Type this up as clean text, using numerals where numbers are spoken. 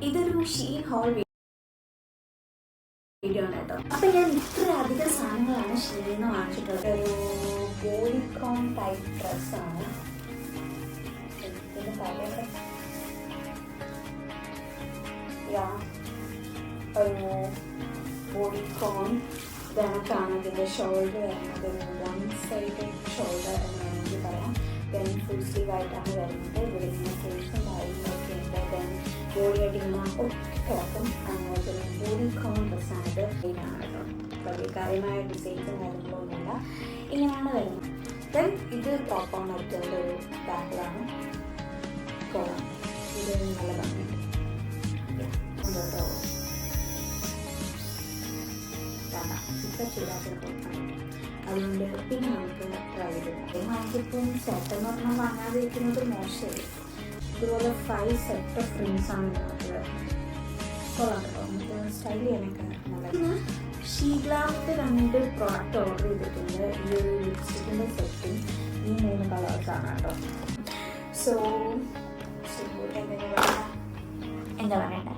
ഇതൊരു Sheen whole video ആണ് കേട്ടോ. അപ്പം ഞാൻ ഇത്ര അധികം സാധനങ്ങളാണ് ഷീനിൽ നിന്ന് വാങ്ങിച്ചിട്ടുള്ളത്. ഒരു പോളിക്രോൺ ടൈപ്പ് ഡ്രസ്സാണ്. ഒരു പോളിക്രോൺ ഇതാണ്. ഇതിൻ്റെ ഷോൾഡർ വരുന്നത് ഒരു 1 സൈഡ് ഷോൾഡർ എന്ന് വേണമെങ്കിൽ പറയാം. ദെൻ ഫുൾ സ്ലീവ് ആയിട്ടാണ് വരുന്നത്. ഇവിടെ ഇങ്ങനെ ഫേസും കാര്യങ്ങളൊക്കെ ഉണ്ട്. ദെൻ ബോഡിയായിട്ട് ഇങ്ങനെ ഒട്ടി കിടക്കും. അങ്ങനത്തെ ഒരു പോളിക്രോൺ ഡ്രസ്സാണിത്. ഇതാണ് കേട്ടോ. വലിയ കാര്യമായ ഡിസൈൻസും കാര്യങ്ങളൊന്നുമില്ല. ഇങ്ങനെയാണ് വരുന്നത്. ദെൻ ഇത് ടോപ്പ് ഓൺ ആയിട്ടുള്ള ഒരു ബാക്കിലാണ്. കൊള്ളാം. ഇത് നല്ല ഭംഗിയുണ്ട് കേട്ടോ. അതുകൊണ്ട് പിന്നെ നമുക്ക് ട്രൈ ചെയ്ത് നമുക്കിപ്പം സെറ്റ് എന്ന് പറഞ്ഞാൽ വാങ്ങാതിരിക്കുന്നത് മോശമല്ലേ. ഇതുപോലെ 5 സെറ്റ് ഓഫ് റിങ്സാണ് നമുക്ക് കൊള്ളാം കേട്ടോ. നമുക്ക് സ്റ്റൈൽ ചെയ്യാനൊക്കെ നല്ല. ഷീഗ്ലാമിൻ്റെ 2 പ്രോഡക്റ്റ് ഓർഡർ ചെയ്തിട്ടുണ്ട്. ഈ ഒരു ലിപ്സ്റ്റിക്കിൻ്റെ സെറ്റും ഈ 3 കളേഴ്സാണ് കേട്ടോ. സോ എന്താ പറയണ്ടേ,